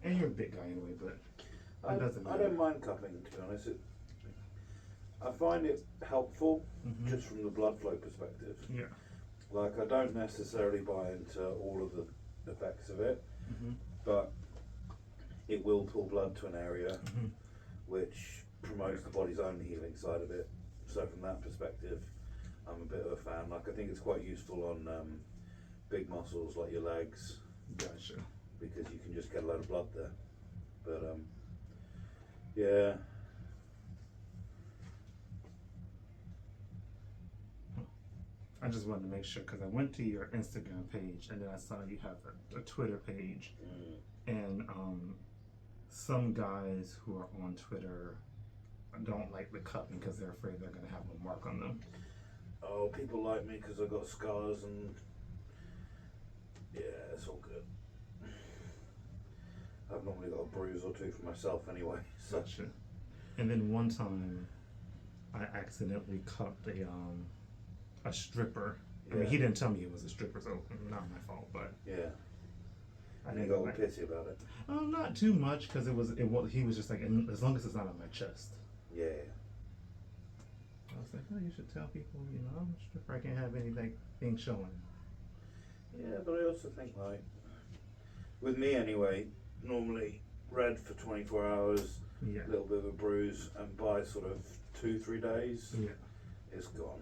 And you're a big guy anyway, but it doesn't matter. I don't mind cupping, to be honest. I find it helpful just from the blood flow perspective. Yeah. Like, I don't necessarily buy into all of the effects of it, but it will pull blood to an area which promotes the body's own healing side of it. So from that perspective, I'm a bit of a fan. Like, I think it's quite useful on big muscles like your legs. Gotcha. Because you can just get a lot of blood there. But yeah. I just wanted to make sure because I went to your Instagram page and then I saw you have a Twitter page, and some guys who are on Twitter don't like the cupping because they're afraid they're gonna have a mark on them. Oh, people like me because I've got scars and yeah, it's all good. I've normally got a bruise or two for myself anyway. So. Gotcha. And then one time, I accidentally cupped a stripper. Yeah. I mean, he didn't tell me it was a stripper, so not my fault. But yeah, I didn't got all pissy about it. Not too much because it was. He was just like, as long as it's not on my chest. Yeah. I was like, oh, you should tell people, I'm a stripper. I can't have anything showing. Yeah, but I also think, like, with me anyway, normally red for 24 hours, a little bit of a bruise, and by sort of 2-3 days, it's gone.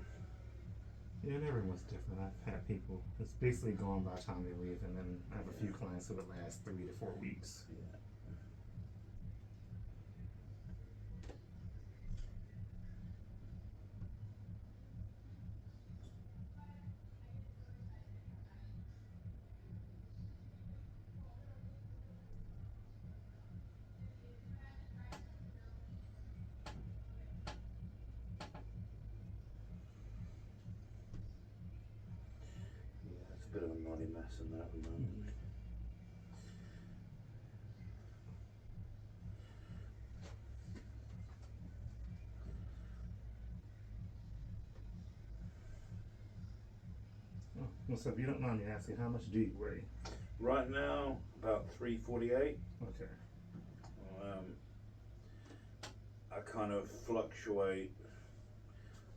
Yeah, and everyone's different. I've had people, it's basically gone by the time they leave, and then I have a few clients who it lasts 3 to 4 weeks. Yeah. It's a bit of a naughty mess in there at the moment. Well, so if you don't mind me asking, how much do you weigh? Right now, about 348. Okay. I kind of fluctuate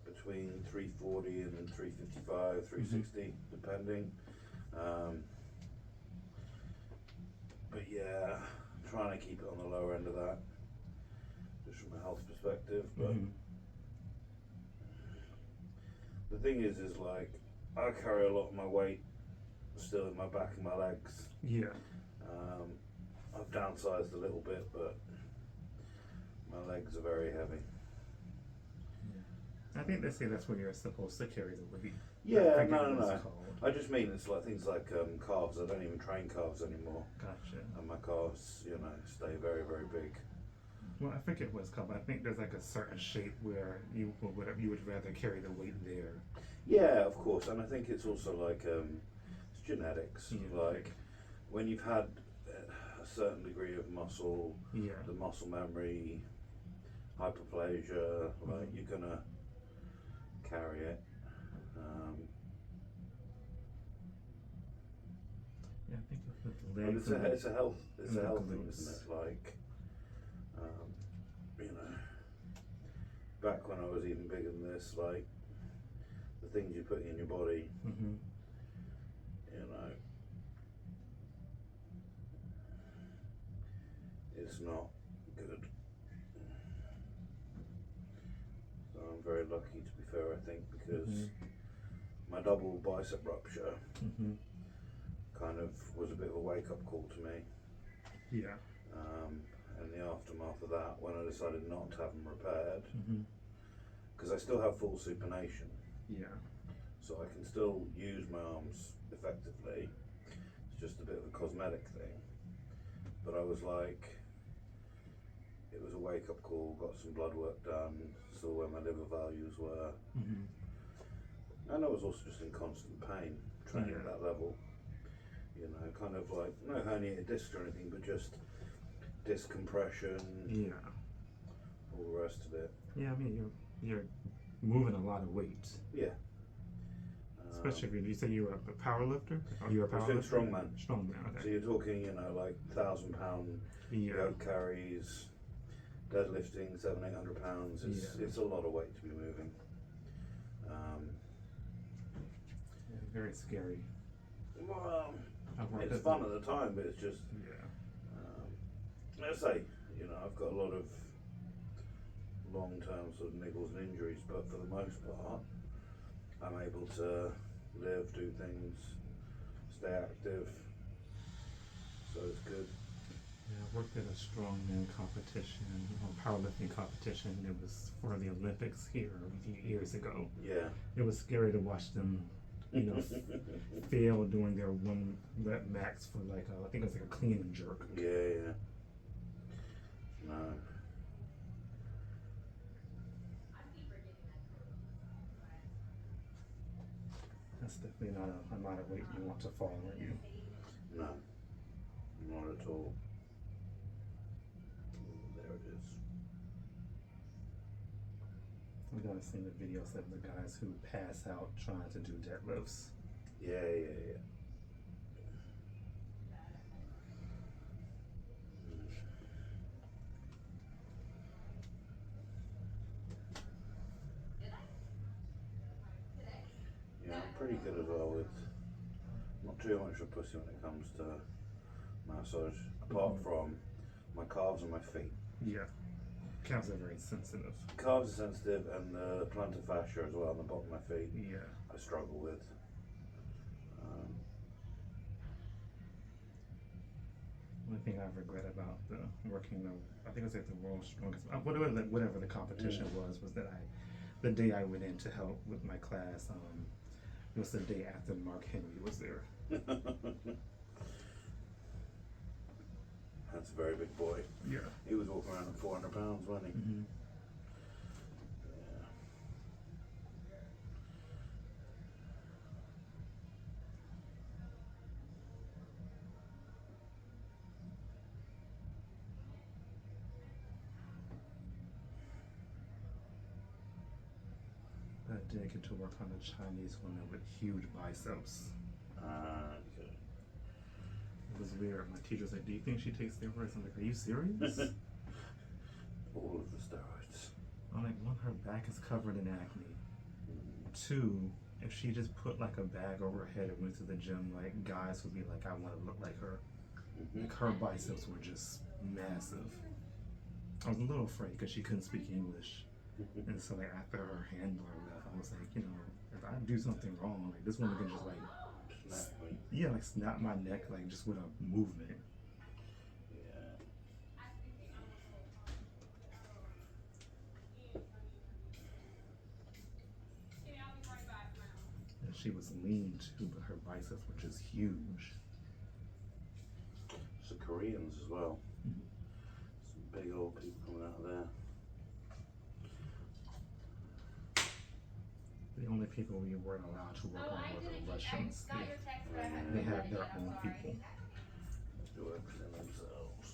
between 340 and 355, 360, depending. But yeah, I'm trying to keep it on the lower end of that, just from a health perspective. But the thing is like, I carry a lot of my weight still in my back and my legs. Yeah. I've downsized a little bit, but my legs are very heavy. I think they say that's when you're supposed to carry the weight. Yeah, no. I just mean it's like things like calves. I don't even train calves anymore. Gotcha. And my calves, stay very, very big. Well, I forget what it's called, but I think there's like a certain shape where you would rather carry the weight there. Yeah, of course, and I think it's also like it's genetics. Like when you've had a certain degree of muscle, the muscle memory, hyperplasia, like you're gonna carry it. Yeah, I think the legs. It's a health thing, isn't it? Like, back when I was even bigger than this, like the things you put in your body, it's not good. So I'm very lucky, to be fair, I think, because my double bicep rupture kind of was a bit of a wake-up call to me. Yeah. And the aftermath of that, when I decided not to have them repaired, because I still have full supination. Yeah. So I can still use my arms effectively. It's just a bit of a cosmetic thing. But I was like, it was a wake-up call, got some blood work done, saw where my liver values were. And I was also just in constant pain, training at that level. Kind of like, no herniated discs or anything, but just disc compression, all the rest of it. Yeah, I mean, you're moving a lot of weight. Yeah. Especially if you say you're a power lifter? Are you a power lifter? Strongman. Strongman, okay. So you're talking, like 1,000-pound yoke carries, deadlifting 700-800 pounds. It's a lot of weight to be moving. Very scary. Well, it's fun at the time, but it's just, let's say, I've got a lot of long-term sort of niggles and injuries, but for the most part, I'm able to live, do things, stay active, so it's good. Yeah, I worked at a strongman competition, powerlifting competition. It was for the Olympics here years ago. Yeah. It was scary to watch them, fail doing their one rep max for I think it was like a clean and jerk. Yeah. No. That's definitely not a amount of weight you want to fall on you. No, not at all. There it is. I've never seen the videos of the guys who pass out trying to do deadlifts. Yeah. Yeah, I'm pretty good as well with not too much of a pussy when it comes to massage, apart from my calves and my feet. Yeah, calves are very sensitive. Calves are sensitive, and the plantar fascia as well on the bottom of my feet. Yeah, I struggle with. One thing I regret about I think it was at the World's Strongest, whatever the competition was that the day I went in to help with my class, it was the day after Mark Henry was there. That's a very big boy. Yeah. He was walking around at 400 pounds, wasn't he? Mm-hmm. I did get to work on a Chinese woman with huge biceps. Okay. It was weird. My teacher was like, "Do you think she takes steroids?" I'm like, "Are you serious?" All of the steroids. I'm like, one, her back is covered in acne. Two, if she just put a bag over her head and went to the gym, guys would be like, "I want to look like her." Her biceps were just massive. I was a little afraid because she couldn't speak English. And so after her handler left, I was like, if I do something wrong, this woman can just snap my neck just with a movement. Yeah. And she was lean too, but her biceps were just huge. It's the Koreans as well. Some big old people coming out of there. The only people we weren't allowed to work on were the Russians. They had their own people. Do everything themselves.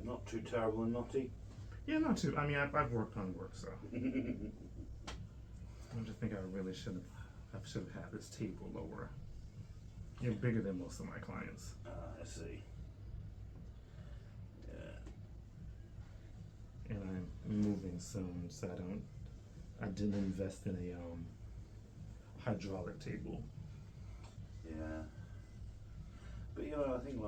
Not too terrible and naughty. Yeah, not too. I mean, I've worked on work, so. I just think I should have had this table lower. You're bigger than most of my clients. I see. Yeah. And I'm moving soon, so I didn't invest in a hydraulic table. Yeah. But I think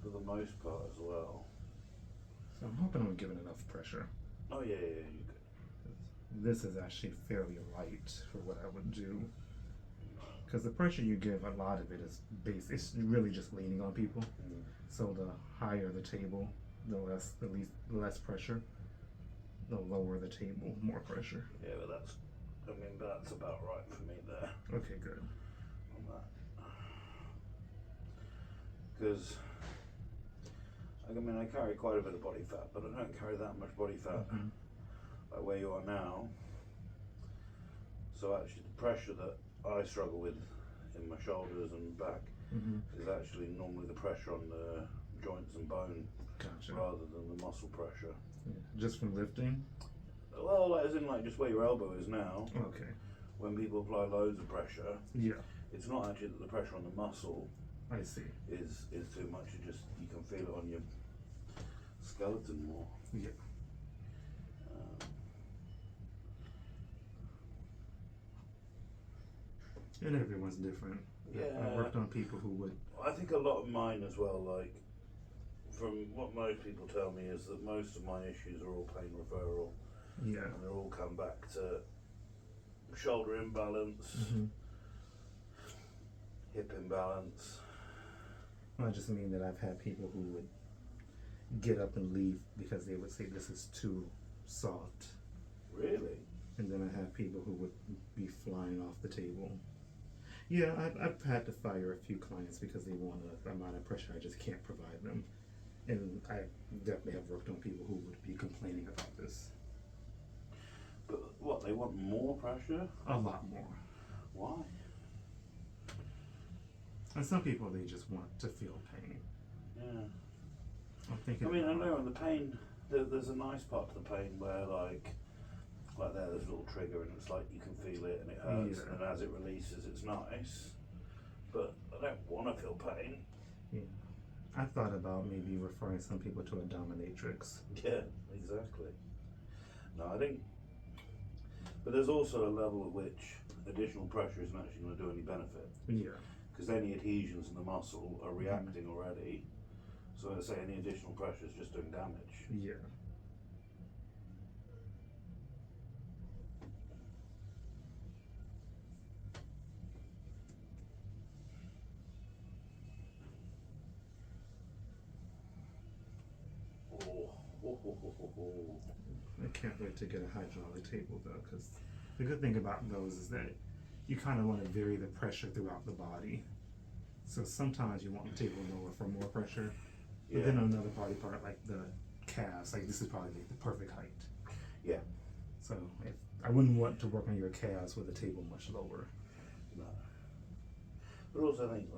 for the most part as well. So I'm hoping I'm giving enough pressure. Oh yeah, you're good. This is actually fairly light for what I would do. Because the pressure you give, a lot of it is based. It's really just leaning on people. So the higher the table, the less pressure. The lower the table, more pressure. Yeah, but that's about right for me there. Okay, good. On that, because I carry quite a bit of body fat, but I don't carry that much body fat like where you are now. So actually, the pressure that I struggle with in my shoulders and back is actually normally the pressure on the joints and bone, rather than the muscle pressure. Yeah. Just from lifting? Well, as in just where your elbow is now. Okay. When people apply loads of pressure, it's not actually that the pressure on the muscle I see. is too much. You can feel it on your skeleton more. Yeah. And everyone's different. Yeah. I've worked on people who would. I think a lot of mine as well, from what most people tell me, is that most of my issues are all pain referral. Yeah. And they all come back to shoulder imbalance, hip imbalance. I just mean that I've had people who would get up and leave because they would say this is too soft. Really? And then I have people who would be flying off the table. Yeah, I've had to fire a few clients because they want an amount of pressure I just can't provide them. And I definitely have worked on people who would be complaining about this. But what, they want more pressure? A lot more. Why? And some people, they just want to feel pain. Yeah. I'm thinking. I know the pain, there's a nice part to the pain where there's a little trigger and it's like you can feel it and it hurts, and as it releases it's nice, but I don't want to feel pain. Yeah. I've thought about maybe referring some people to a dominatrix. Yeah, exactly. No, I think, but there's also a level at which additional pressure isn't actually going to do any benefit. Yeah. Because any adhesions in the muscle are reacting already, so I say any additional pressure is just doing damage. Yeah. I can't wait to get a hydraulic table though, because the good thing about those is that you kind of want to vary the pressure throughout the body. So sometimes you want the table lower for more pressure, but then on another body part like the calves, this is probably the perfect height. Yeah. So I wouldn't want to work on your calves with a table much lower. No. But also I think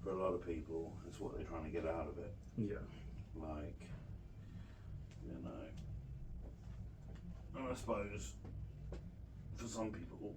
for a lot of people, it's what they're trying to get out of it. Yeah. And I suppose for some people,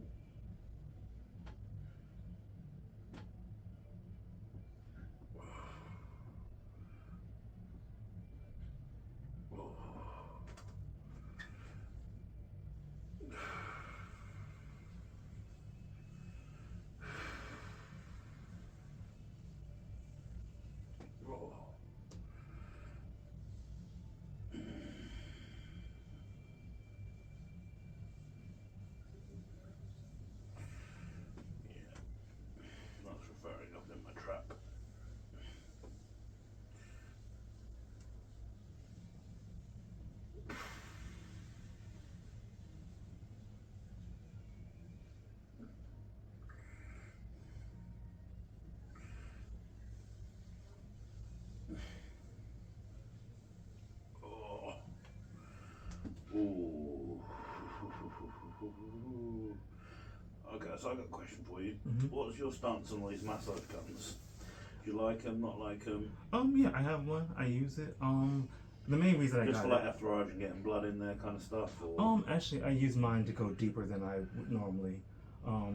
that's referring up in my trap. Ooh. Okay, so I've got a question for you. What's your stance on these massage guns? Do you like them, not like them? Yeah, I have one. I use it. The main reason I got just for after hours and getting blood in there kind of stuff? Or? Actually, I use mine to go deeper than I would normally. I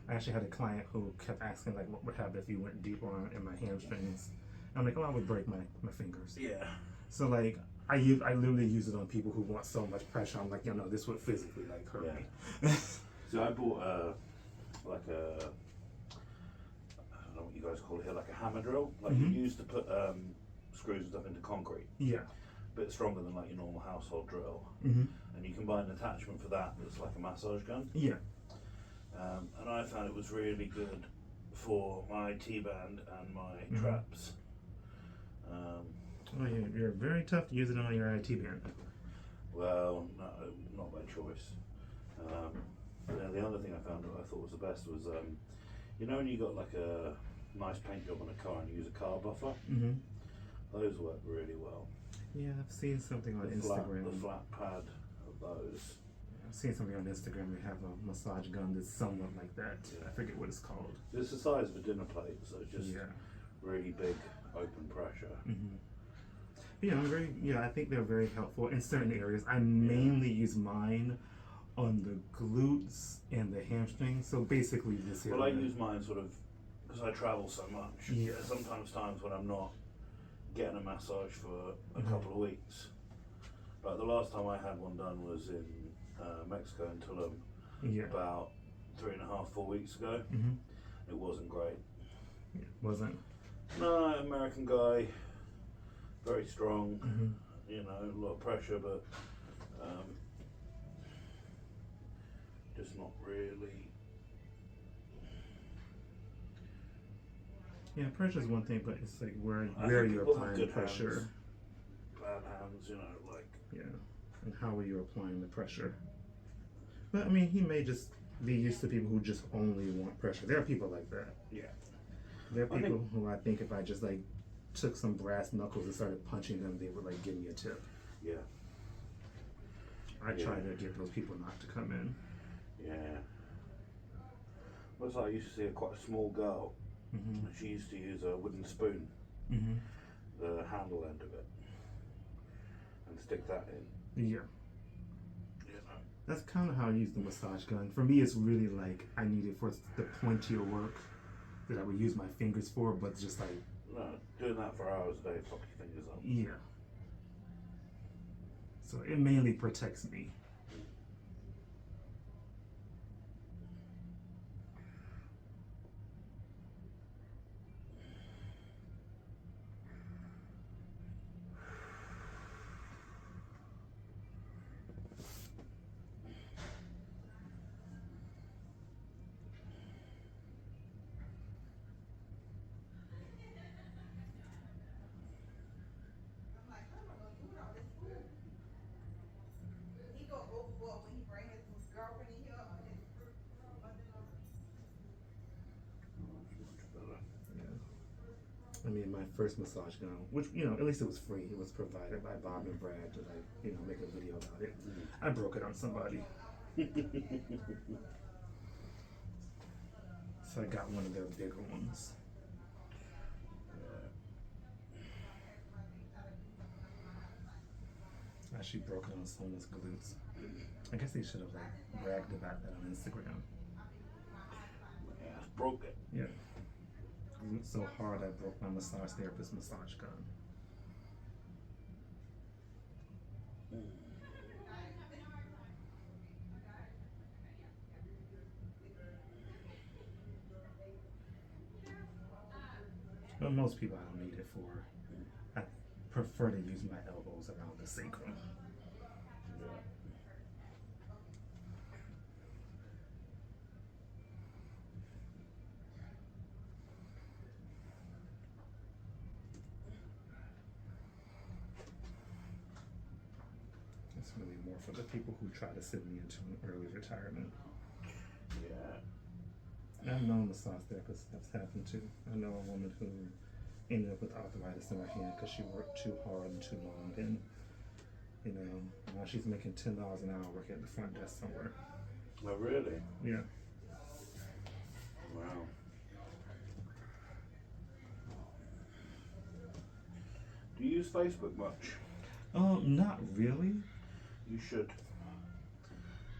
actually had a client who kept asking what would happen if you went deeper in my hamstrings. I'm like, I would break my fingers. Yeah. So I literally use it on people who want so much pressure. I'm like, this would physically hurt me. So I bought I don't know what you guys call it here, a hammer drill, you use to put screws and stuff into concrete. Yeah. A bit stronger than your normal household drill. And you can buy an attachment for that that's like a massage gun. Yeah. And I found it was really good for my T-band and my traps. Oh, you're very tough to use it on your IT band. Well, no, not by choice. The other thing I found that I thought was the best was, you know when you got like a nice paint job on a car and you use a car buffer? Those work really well. Yeah, I've seen something on Instagram. The flat pad of those. I've seen something on Instagram. They have a massage gun that's somewhat like that. I forget what it's called. It's the size of a dinner plate, so it's just really big, open pressure. I think they're very helpful in certain areas. I mainly use mine on the glutes and the hamstrings. So basically this area. Well, I use mine sort of because I travel so much. Yeah. Sometimes times when I'm not getting a massage for a couple of weeks. Like the last time I had one done was in Mexico in Tulum about 3.5, 4 weeks ago. It wasn't great. It wasn't? No, American guy, very strong, you know, a lot of pressure, but just not really. Yeah, pressure is one thing, but it's like where you're people have applying good pressure. Hands, bad hands, you know, like. Yeah, and how are you applying the pressure? But I mean, he may just be used to people who just only want pressure. There are people like that. Yeah. There are people who I think if I just like took some brass knuckles and started punching them, they would like give me a tip. Yeah. I try to get those people not to come in. Yeah. Well, it's like I used to see quite a small girl. She used to use a wooden spoon, the handle end of it, and stick that in. Yeah. You know. That's kind of how I use the massage gun. For me, it's really like I need it for the pointier work that I would use my fingers for, but just like. No, doing that for hours a day, fuck your fingers up. Yeah. So it mainly protects me. I mean, my first massage gun, which, you know, at least it was free. It was provided by Bob and Brad to, like, you know, make a video about it. I broke it on somebody. So I got one of their bigger ones. I actually broke it on someone's glutes. I guess they should have, like, bragged about that on Instagram. Yeah, broke it. Yeah. Glute so hard I broke my massage therapist's massage gun. But most people I don't need it for. I prefer to use my elbows around the sacrum. It's really more for the people who try to send me into an early retirement. Yeah. I've known massage therapists that's happened to. I know a woman who ended up with arthritis in her hand because she worked too hard and too long, and you know, now she's making $10 an hour working at the front desk somewhere. Oh, really? Yeah. Wow. Do you use Facebook much? Not really. You should,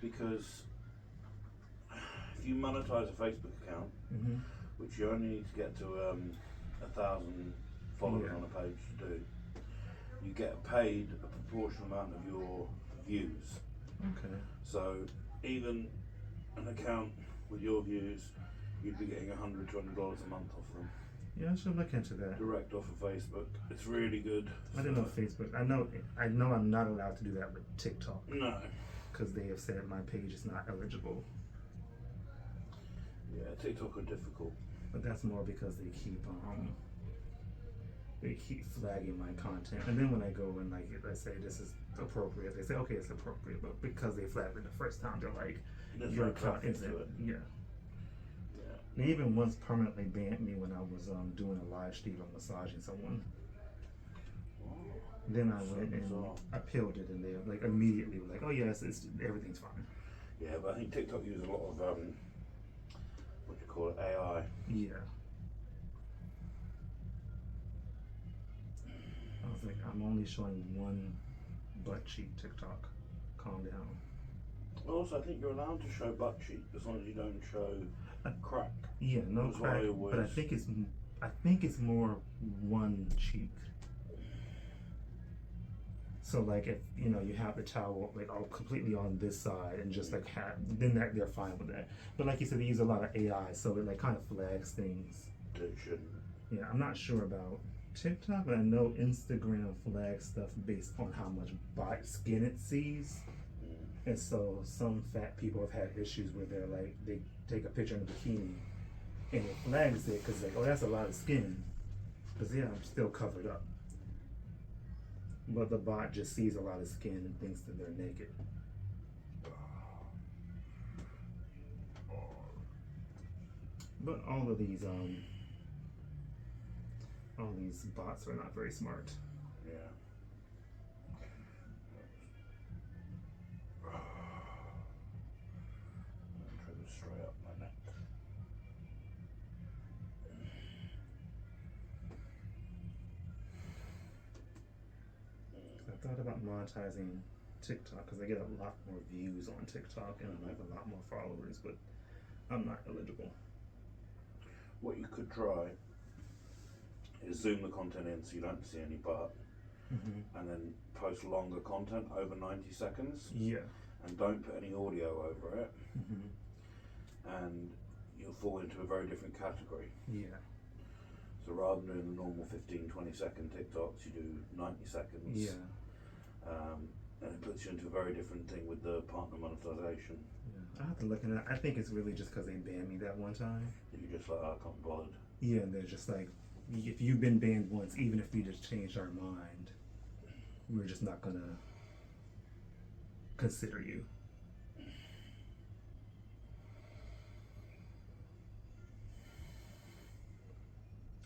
because if you monetize a Facebook account, which you only need to get to 1,000 followers on a page to do, you get paid a proportional amount of your views. Okay. So even an account with your views, you'd be getting $100, $200 a month off them. Yeah, I should look into that. Direct off of Facebook. It's really good. I didn't know Facebook. I know I'm not allowed to do that with TikTok. No. Because they have said my page is not eligible. Yeah, TikTok are difficult. But that's more because they keep flagging my content, and then when I go and like let's say this is appropriate, they say okay it's appropriate, but because they flagged it the first time, they're like There's your no account traffic isn't. to it. Yeah. Yeah. They even once permanently banned me when I was doing a live stream of massaging someone. Oh, Then I so went and bizarre. appealed it, and they like immediately were like, "Oh yes, it's everything's fine." Yeah, but I think TikTok uses a lot of what do you call it, AI. Yeah. I was like, I'm only showing one butt cheek TikTok. Calm down. Also, I think you're allowed to show butt cheek as long as you don't show crack. Yeah, no That's why crack, I but I always- think it's more one cheek. So like if you have the towel like all completely on this side and just like then they're fine with that. But like you said, they use a lot of AI, so it like kind of flags things. It shouldn't. Yeah, I'm not sure about TikTok, but I know Instagram flags stuff based on how much body skin it sees. And so some fat people have had issues where they're like they take a picture in a bikini and it flags it because like, oh, that's a lot of skin, but yeah, I'm still covered up. But the bot just sees a lot of skin and thinks that they're naked. But all these bots are not very smart. Yeah. I'm trying to straight up my neck. I thought about monetizing TikTok because I get a lot more views on TikTok and I have a lot more followers, but I'm not eligible. What you could try is zoom the content in so you don't see any butt, and then post longer content over 90 seconds, Yeah. and don't put any audio over it, and you'll fall into a very different category. Yeah. So rather than doing the normal 15-20 second TikToks, you do 90 seconds. Yeah. And it puts you into a very different thing with the partner monetization. Yeah. I have to look at it. I think it's really just because they banned me that one time. You're just like, oh, I can't be bothered. Yeah, and they're just like, if you've been banned once, even if we just changed our mind, we're just not gonna consider you.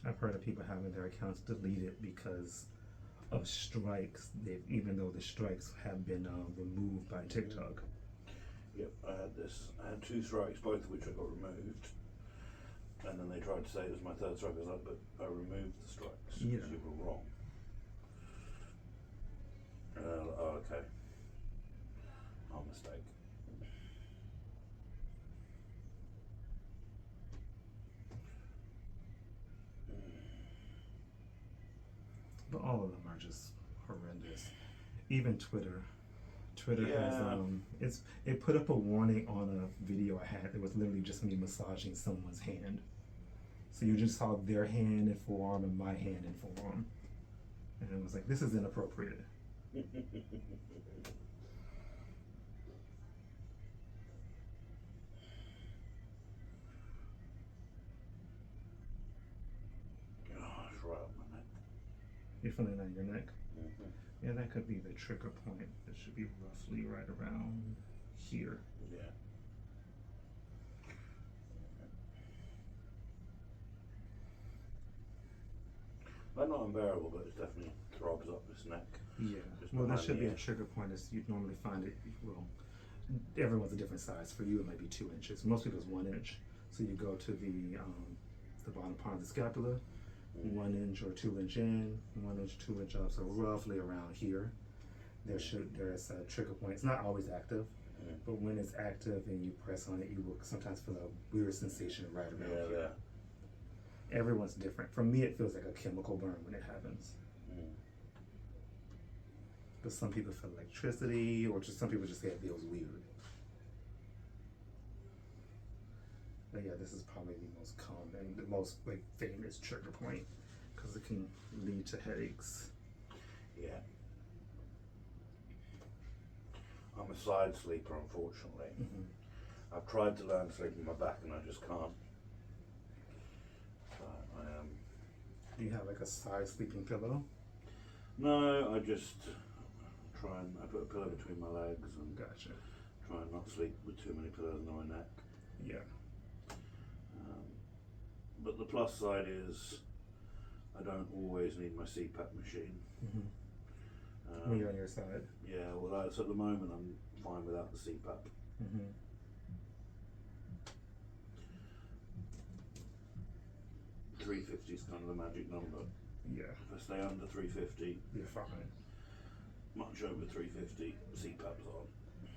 I've heard of people having their accounts deleted because of strikes. Even though the strikes have been removed by TikTok. Yep, I had 2 strikes, both of which I got removed. And then they tried to say it was my 3rd strike. I was like, but I removed the strikes because you were wrong. Oh, okay. Our mistake. But all of them are just horrendous. Even Twitter. Twitter has it put up a warning on a video I had. It was literally just me massaging someone's hand. So you just saw their hand and forearm and my hand and forearm. And it was like, this is inappropriate. Gosh, right up my neck. You're feeling that in your neck? Yeah, that could be the trigger point. It should be roughly right around here. Yeah. But not unbearable, but it definitely throbs up this neck. Yeah. Just Well, there behind should the be a ear. trigger point. As you'd normally find it. Well, everyone's a different size. For you, it might be 2 inches. Most people it's 1 inch. So you go to the bottom part of the scapula, 1 inch or 2 inch in, 1 inch, 2 inch up. So roughly around here, there's a trigger point. It's not always active, but when it's active and you press on it, you will sometimes feel a weird sensation right around here. Yeah. Everyone's different. For me, it feels like a chemical burn when it happens. But some people feel electricity, or just some people just say it feels weird. But yeah, this is probably the most common, the most like famous trigger point, because it can lead to headaches. Yeah. I'm a side sleeper, unfortunately. I've tried to learn to sleep on my back and I just can't. I am. Do you have like a side sleeping pillow? No, I just try and I put a pillow between my legs and Gotcha. try and not sleep with too many pillows on my neck. Yeah. But the plus side is I don't always need my CPAP machine. When you're on your side. Yeah, well, that's at the moment I'm fine without the CPAP. 350 is kind of the magic number. Yeah. If I stay under 350, You're fine. much over 350, CPAP's on.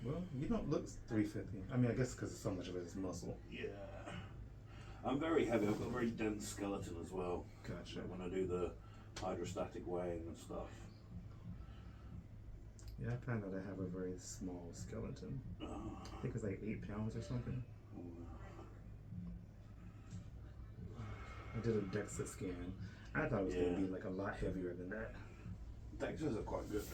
Well, you don't look 350. I mean, I guess because so much of it is muscle. Yeah. I'm very heavy. I've got a very dense skeleton as well. Gotcha. When I do the hydrostatic weighing and stuff. Yeah, I found out I have a very small skeleton. I think it's like 8 pounds or something. I did a DEXA scan. I thought it was going to be like a lot heavier than that. DEXAs are quite good.